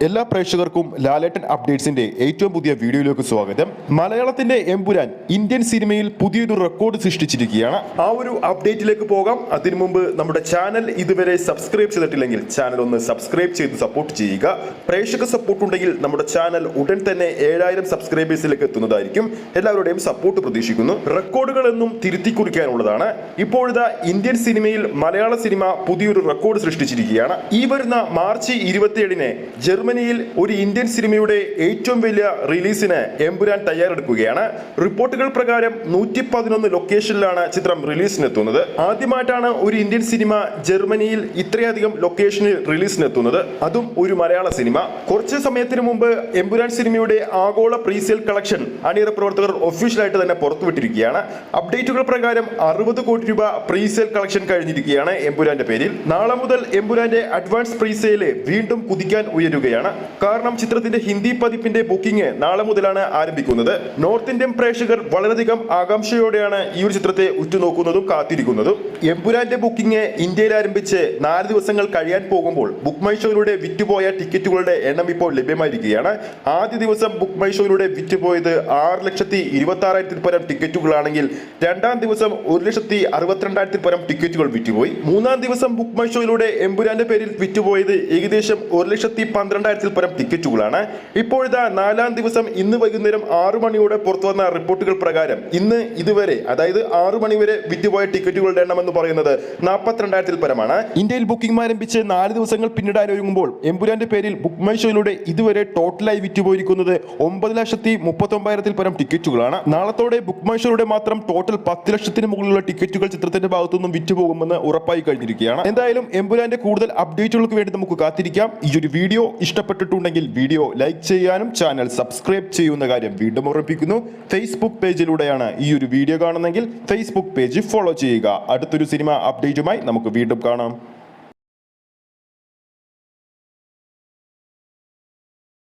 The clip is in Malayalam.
എല്ലാ പ്രേക്ഷകർക്കും ലാലേട്ടൻ അപ്ഡേറ്റ്സിന്റെ ഏറ്റവും പുതിയ വീഡിയോയിലേക്ക് സ്വാഗതം. മലയാളത്തിന്റെ എമ്പുരാൻ ഇന്ത്യൻ സിനിമയിൽ പുതിയൊരു റെക്കോർഡ് സൃഷ്ടിച്ചിരിക്കുകയാണ്. ആ ഒരു അപ്ഡേറ്റിലേക്ക് പോകാം. അതിനു മുമ്പ് നമ്മുടെ ചാനൽ ഇതുവരെ സബ്സ്ക്രൈബ് ചെയ്തിട്ടില്ലെങ്കിൽ ചാനൽ ഒന്ന് സബ്സ്ക്രൈബ് ചെയ്ത് സപ്പോർട്ട് ചെയ്യുക. പ്രേക്ഷക സപ്പോർട്ട് ഉണ്ടെങ്കിൽ നമ്മുടെ ചാനൽ ഉടൻ തന്നെ 7000 സബ്സ്ക്രൈബേഴ്സിലേക്ക് എത്തുന്നതായിരിക്കും. എല്ലാവരുടെയും സപ്പോർട്ട് പ്രതീക്ഷിക്കുന്നു. റെക്കോർഡുകളെന്നും തിരുത്തി കുറിക്കാനുള്ളതാണ്. ഇപ്പോഴത്തെ ഇന്ത്യൻ സിനിമയിൽ മലയാള സിനിമ പുതിയൊരു റെക്കോർഡ് സൃഷ്ടിച്ചിരിക്കുകയാണ്. ഈ വരുന്ന മാർച്ച് 27-ന് ജർമ്മനിയിൽ ഒരു ഇന്ത്യൻ സിനിമയുടെ ഏറ്റവും വലിയ റിലീസിന് എമ്പുരാൻ തയ്യാറെടുക്കുകയാണ്. റിപ്പോർട്ടുകൾ പ്രകാരം 111 ലൊക്കേഷനിലാണ് ചിത്രം റിലീസിനെത്തുന്നത്. ആദ്യമായിട്ടാണ് ഒരു ഇന്ത്യൻ സിനിമ ജർമ്മനിയിൽ ഇത്രയധികം ലൊക്കേഷനിൽ റിലീസിനെത്തുന്നത്, അതും ഒരു മലയാള സിനിമ. കുറച്ച് സമയത്തിന് മുമ്പ് എമ്പുരാൻ സിനിമയുടെ ആഗോള പ്രീസെയിൽ കളക്ഷൻ അണിയറ പ്രവർത്തകർ ഒഫീഷ്യലായിട്ട് തന്നെ പുറത്തുവിട്ടിരിക്കുകയാണ്. അപ്ഡേറ്റുകൾ പ്രകാരം 60 കോടി രൂപ പ്രീസെയിൽ കളക്ഷൻ കഴിഞ്ഞിരിക്കുകയാണ് എമ്പുരാന്റെ പേരിൽ. നാളെ മുതൽ എമ്പുരാന്റെ അഡ്വാൻസ് പ്രീസെയില് വീണ്ടും കുതിക്കാൻ ഉയരുകയാണ്. കാരണം ചിത്രത്തിന്റെ ഹിന്ദി പതിപ്പിന്റെ ബുക്കിംഗ് നാളെ മുതലാണ് ആരംഭിക്കുന്നത്. നോർത്ത് ഇന്ത്യൻ പ്രേക്ഷകർ വളരെയധികം ആകാംക്ഷയോടെയാണ് ഈ ഒരു ചിത്രത്തെ ഉറ്റുനോക്കുന്നതും കാത്തിരിക്കുന്നതും. എമ്പുരാന്റെ ബുക്കിംഗ് ഇന്ത്യയിൽ ആരംഭിച്ച് 4 ദിവസങ്ങൾ കഴിയാൻ പോകുമ്പോൾ ബുക്ക് മൈ ഷോയിലൂടെ വിറ്റുപോയ ടിക്കറ്റുകളുടെ എണ്ണം ഇപ്പോൾ ലഭ്യമായിരിക്കുകയാണ്. ആദ്യ ദിവസം ബുക്ക് മൈ ഷോയിലൂടെ വിറ്റുപോയത് 6,26,000 പരം ടിക്കറ്റുകളാണെങ്കിൽ രണ്ടാം ദിവസം 1,62,000 പരം ടിക്കറ്റുകൾ വിറ്റുപോയി. മൂന്നാം ദിവസം ബുക്ക് മൈ ഷോയിലൂടെ എമ്പുരാന്റെ പേരിൽ വിറ്റുപോയത് ഏകദേശം 1,12,000 പരം ടിക്കറ്റുകളാണ്. ഇപ്പോഴത്തെ 4-ാം ദിവസം ഇന്ന് വൈകുന്നേരം 6 മണിയോടെ പുറത്തു വന്ന റിപ്പോർട്ടുകൾ പ്രകാരം ഇന്ന് ഇതുവരെ, അതായത് 6 മണി വരെ വിറ്റുപോയ ടിക്കറ്റുകളുടെ എണ്ണം എന്ന് പറയുന്നത് 42,000 പരമാണ്. ഇന്ത്യയിൽ ബുക്കിംഗ് ആരംഭിച്ച് 4 ദിവസങ്ങൾ പിന്നിടാനൊരുങ്ങുമ്പോൾ എമ്പുരാന്റെ പേരിൽ ബുക്ക് മൈ ഷോയിലൂടെ ഇതുവരെ ടോട്ടലായി വിറ്റുപോയിരിക്കുന്നത് 9,39,000 പരം ടിക്കറ്റുകളാണ്. നാളത്തോടെ ബുക്ക് മൈ ഷോയിലൂടെ മാത്രം ടോട്ടൽ 10 ലക്ഷത്തിന് മുകളിലുള്ള ടിക്കറ്റുകൾ ചിത്രത്തിന്റെ ഭാഗത്തുനിന്നും വിറ്റുപോകുമെന്ന് ഉറപ്പായി കഴിഞ്ഞിരിക്കുകയാണ്. എന്തായാലും എമ്പുരാന്റെ കൂടുതൽ അപ്ഡേറ്റുകൾക്ക് വേണ്ടി നമുക്ക് കാത്തിരിക്കാം. ഈ ഒരു വീഡിയോ ഇഷ്ടപ്പെട്ടിട്ടുണ്ടെങ്കിൽ വീഡിയോ ലൈക്ക് ചെയ്യാനും ചാനൽ സബ്സ്ക്രൈബ് ചെയ്യുന്ന കാര്യം വീണ്ടും ഓർമ്മിപ്പിക്കുന്നു. ഫേസ്ബുക്ക് പേജിലൂടെയാണ് ഈ ഒരു വീഡിയോ കാണുന്നതെങ്കിൽ ഫേസ്ബുക്ക് പേജ് ഫോളോ ചെയ്യുക. അടുത്തൊരു സിനിമ അപ്ഡേറ്റുമായി നമുക്ക് വീണ്ടും കാണാം.